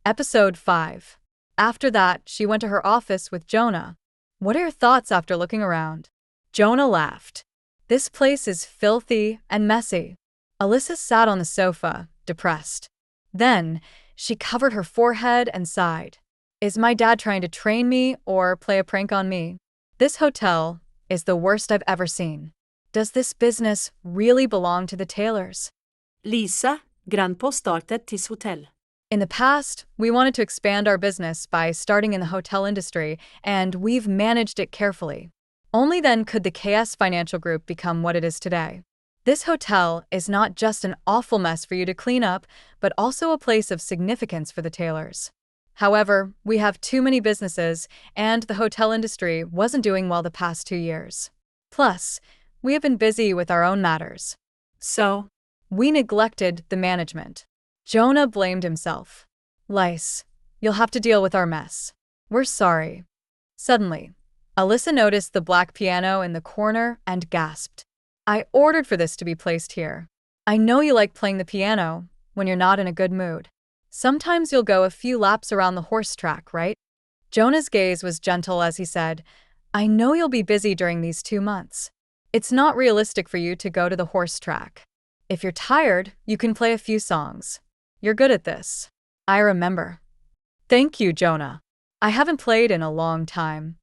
Episode 5. After that, she went to her office with Jonah. What are your thoughts after looking around? Jonah laughed. This place is filthy and messy. Alyssa sat on the sofa, depressed. Then, she covered her forehead and sighed. Is my dad trying to train me or play a prank on me? This hotel is the worst I've ever seen. Does this business really belong to the Taylors? Lyse, grandpa startet sitt hotell. In the past, we wanted to expand our business by starting in the hotel industry, and we've managed it carefully. Only then could the KS Financial Group become what it is today. This hotel is not just an awful mess for you to clean up, but also a place of significance for the Taylors. However, we have too many businesses, and the hotel industry wasn't doing well the past 2 years. Plus, we have been busy with our own matters. So, We neglected the management. Jonah blamed himself. Lyse, you'll have to deal with our mess. We're sorry. Suddenly, Alyssa noticed the black piano in the corner and gasped. I ordered for this to be placed here. I know you like playing the piano when you're not in a good mood. Sometimes you'll go a few laps around the horse track, right? Jonah's gaze was gentle as he said, I know you'll be busy during these 2 months. It's not realistic for you to go to the horse track. If you're tired, you can play a few songs. You're good at this. I remember. Thank you, Jonah. I haven't played in a long time.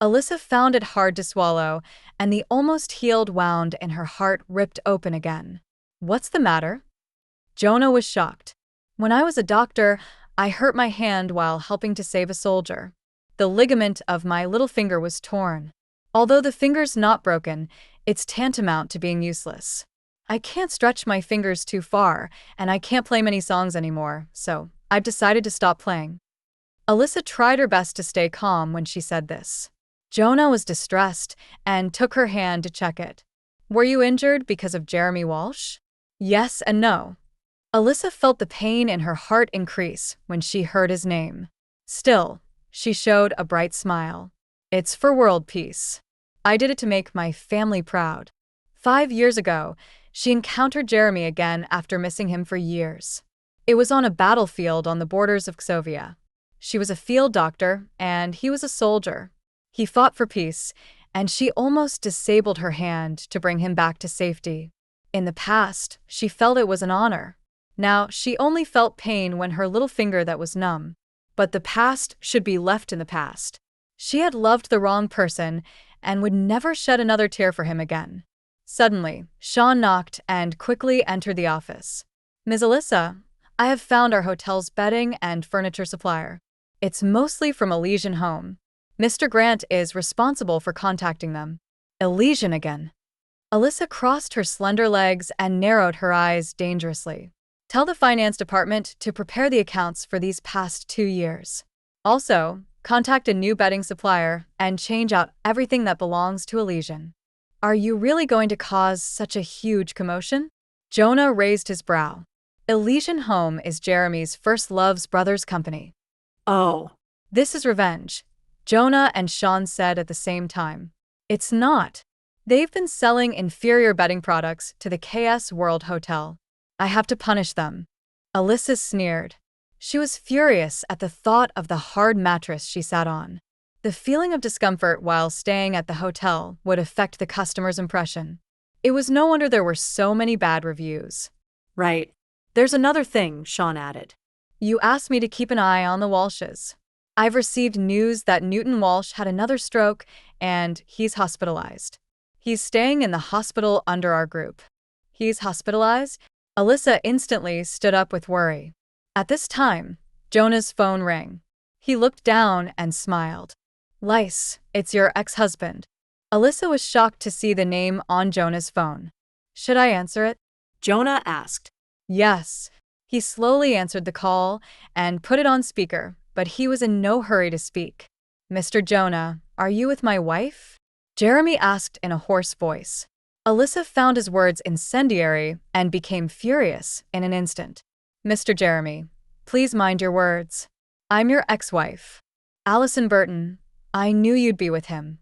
Alyssa found it hard to swallow, and the almost healed wound in her heart ripped open again. What's the matter? Jonah was shocked. When I was a doctor, I hurt my hand while helping to save a soldier. The ligament of my little finger was torn. Although the finger's not broken, it's tantamount to being useless. I can't stretch my fingers too far, and I can't play many songs anymore, so I've decided to stop playing. Alyssa tried her best to stay calm when she said this. Jonah was distressed and took her hand to check it. Were you injured because of Jeremy Walsh? Yes and no. Alyssa felt the pain in her heart increase when she heard his name. Still, she showed a bright smile. It's for world peace. I did it to make my family proud. 5 years ago, she encountered Jeremy again after missing him for years. It was on a battlefield on the borders of Xovia. She was a field doctor, and he was a soldier. He fought for peace, and she almost disabled her hand to bring him back to safety. In the past, she felt it was an honor. Now, she only felt pain when her little finger that was numb. But the past should be left in the past. She had loved the wrong person and would never shed another tear for him again. Suddenly, Sean knocked and quickly entered the office. Ms. Alyssa, I have found our hotel's bedding and furniture supplier. It's mostly from Elysian Home. Mr. Grant is responsible for contacting them. Elysian again. Alyssa crossed her slender legs and narrowed her eyes dangerously. Tell the finance department to prepare the accounts for these past 2 years. Also, contact a new bedding supplier and change out everything that belongs to Elysian. Are you really going to cause such a huge commotion? Jonah raised his brow. Elysian Home is Jeremy's first love's brother's company. oh, This is revenge, Jonah and Sean said at the same time. It's not. They've been selling inferior bedding products to the KS World Hotel. I have to punish them. Alyssa sneered. She was furious at the thought of the hard mattress she sat on. The feeling of discomfort while staying at the hotel would affect the customer's impression. It was no wonder there were so many bad reviews. right. There's another thing, Sean added. You asked me to keep an eye on the Walshes. I've received news that Newton Walsh had another stroke and he's hospitalized. He's staying in the hospital under our group. He's hospitalized? Alyssa instantly stood up with worry. At this time, Jonah's phone rang. He looked down and smiled. Lyse, it's your ex-husband. Alyssa was shocked to see the name on Jonah's phone. Should I answer it? Jonah asked. Yes. He slowly answered the call and put it on speaker, but he was in no hurry to speak. Mr. Jonah, are you with my wife? Jeremy asked in a hoarse voice. Alyssa found his words incendiary and became furious in an instant. Mr. Jeremy, please mind your words. I'm your ex-wife. Allison Burton, I knew you'd be with him.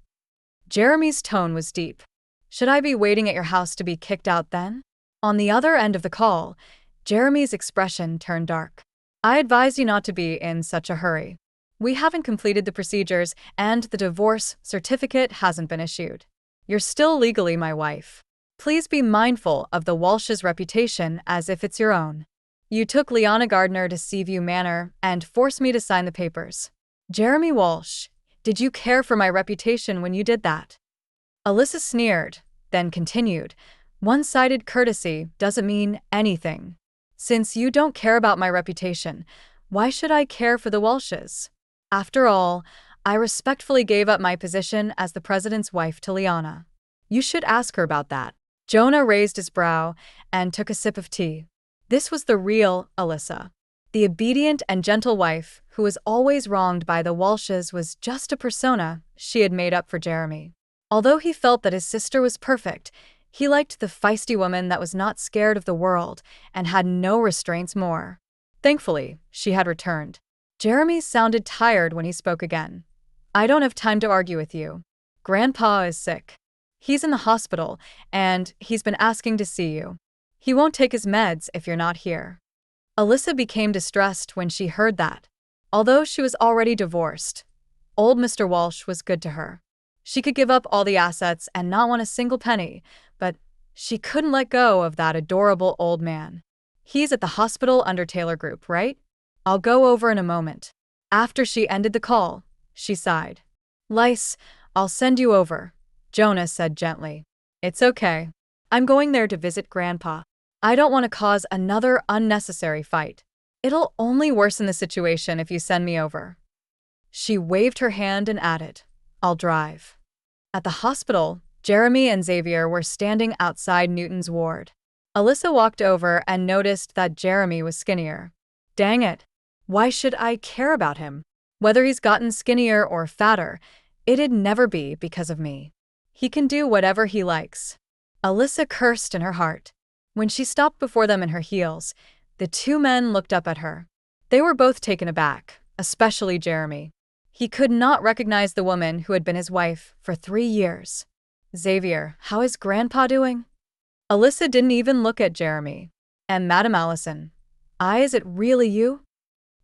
Jeremy's tone was deep. Should I be waiting at your house to be kicked out then? On the other end of the call, Jeremy's expression turned dark. I advise you not to be in such a hurry. We haven't completed the procedures, and the divorce certificate hasn't been issued. You're still legally my wife. Please be mindful of the Walsh's reputation as if it's your own. You took Liana Gardner to Seaview Manor and forced me to sign the papers. Jeremy Walsh, did you care for my reputation when you did that? Alyssa sneered, then continued, one-sided courtesy doesn't mean anything. Since you don't care about my reputation, why should I care for the Walshes? After all, I respectfully gave up my position as the president's wife to Liana. You should ask her about that. Jonah raised his brow and took a sip of tea. This was the real Alyssa. The obedient and gentle wife who was always wronged by the Walshes was just a persona she had made up for Jeremy. Although he felt that his sister was perfect, he liked the feisty woman that was not scared of the world and had no restraints more. Thankfully, she had returned. Jeremy sounded tired when he spoke again. I don't have time to argue with you. Grandpa is sick. He's in the hospital, and he's been asking to see you. He won't take his meds if you're not here. Alyssa became distressed when she heard that. Although she was already divorced, old Mr. Walsh was good to her. She could give up all the assets and not want a single penny, but she couldn't let go of that adorable old man. He's at the hospital under Taylor Group, right? I'll go over in a moment. After she ended the call, she sighed. Lyse, I'll send you over, Jonah said gently. It's okay. I'm going there to visit Grandpa. I don't want to cause another unnecessary fight. It'll only worsen the situation if you send me over. She waved her hand and added, I'll drive. At the hospital, Jeremy and Xavier were standing outside Newton's ward. Alyssa walked over and noticed that Jeremy was skinnier. Dang it. Why should I care about him? Whether he's gotten skinnier or fatter, it'd never be because of me. He can do whatever he likes. Alyssa cursed in her heart. When she stopped before them in her heels, the two men looked up at her. They were both taken aback, especially Jeremy. He could not recognize the woman who had been his wife for 3 years. Xavier, how is Grandpa doing? Alyssa didn't even look at Jeremy. And Madam Allison, is it really you?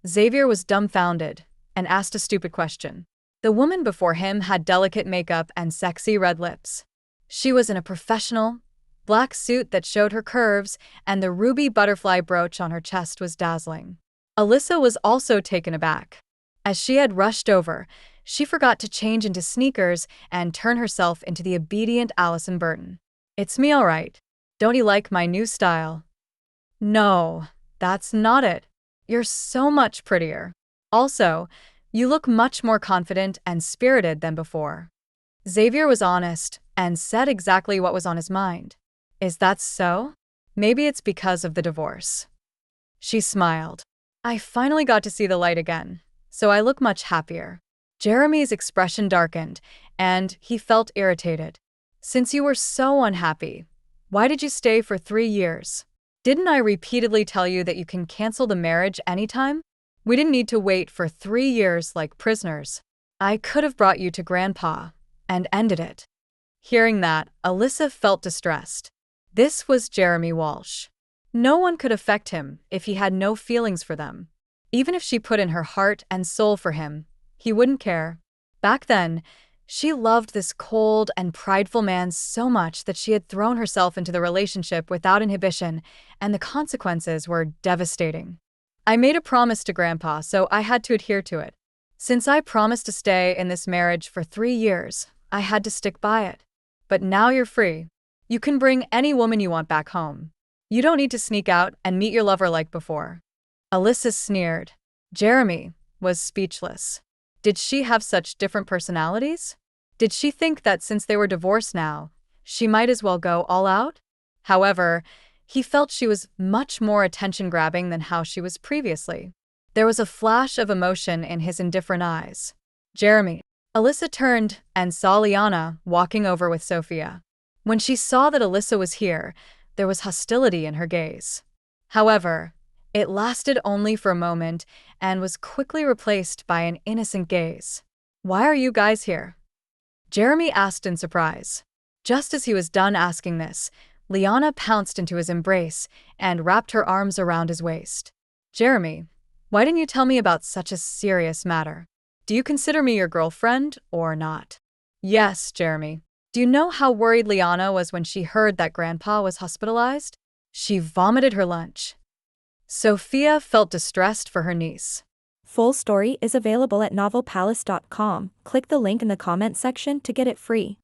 Xavier was dumbfounded and asked a stupid question. The woman before him had delicate makeup and sexy red lips. She was in a professional, black suit that showed her curves, and the ruby butterfly brooch on her chest was dazzling. Alyssa was also taken aback. As she had rushed over, she forgot to change into sneakers and turn herself into the obedient Allison Burton. It's me all right. Don't you like my new style? No, that's not it. You're so much prettier. Also, you look much more confident and spirited than before. Xavier was honest and said exactly what was on his mind. Is that so? Maybe it's because of the divorce. She smiled. I finally got to see the light again, so I look much happier. Jeremy's expression darkened, and he felt irritated. Since you were so unhappy, why did you stay for 3 years? Didn't I repeatedly tell you that you can cancel the marriage anytime? We didn't need to wait for 3 years like prisoners. I could have brought you to Grandpa and ended it. Hearing that, Alyssa felt distressed. This was Jeremy Walsh. No one could affect him if he had no feelings for them. Even if she put in her heart and soul for him, he wouldn't care. Back then, she loved this cold and prideful man so much that she had thrown herself into the relationship without inhibition, and the consequences were devastating. I made a promise to Grandpa, so I had to adhere to it. Since I promised to stay in this marriage for 3 years, I had to stick by it. But now you're free. You can bring any woman you want back home. You don't need to sneak out and meet your lover like before. Alyssa sneered. Jeremy was speechless. Did she have such different personalities? Did she think that since they were divorced now, she might as well go all out? However, he felt she was much more attention-grabbing than how she was previously. There was a flash of emotion in his indifferent eyes. Jeremy. Alyssa turned and saw Liana walking over with Sophia. When she saw that Alyssa was here, there was hostility in her gaze. However, it lasted only for a moment and was quickly replaced by an innocent gaze. Why are you guys here? Jeremy asked in surprise. Just as he was done asking this, Liana pounced into his embrace and wrapped her arms around his waist. Jeremy, Why didn't you tell me about such a serious matter? Do you consider me your girlfriend or not? Yes, Jeremy. Do you know how worried Liana was when she heard that Grandpa was hospitalized? She vomited her lunch. Sophia felt distressed for her niece. Full story is available at novelpalace.com. Click the link in the comment section to get it free.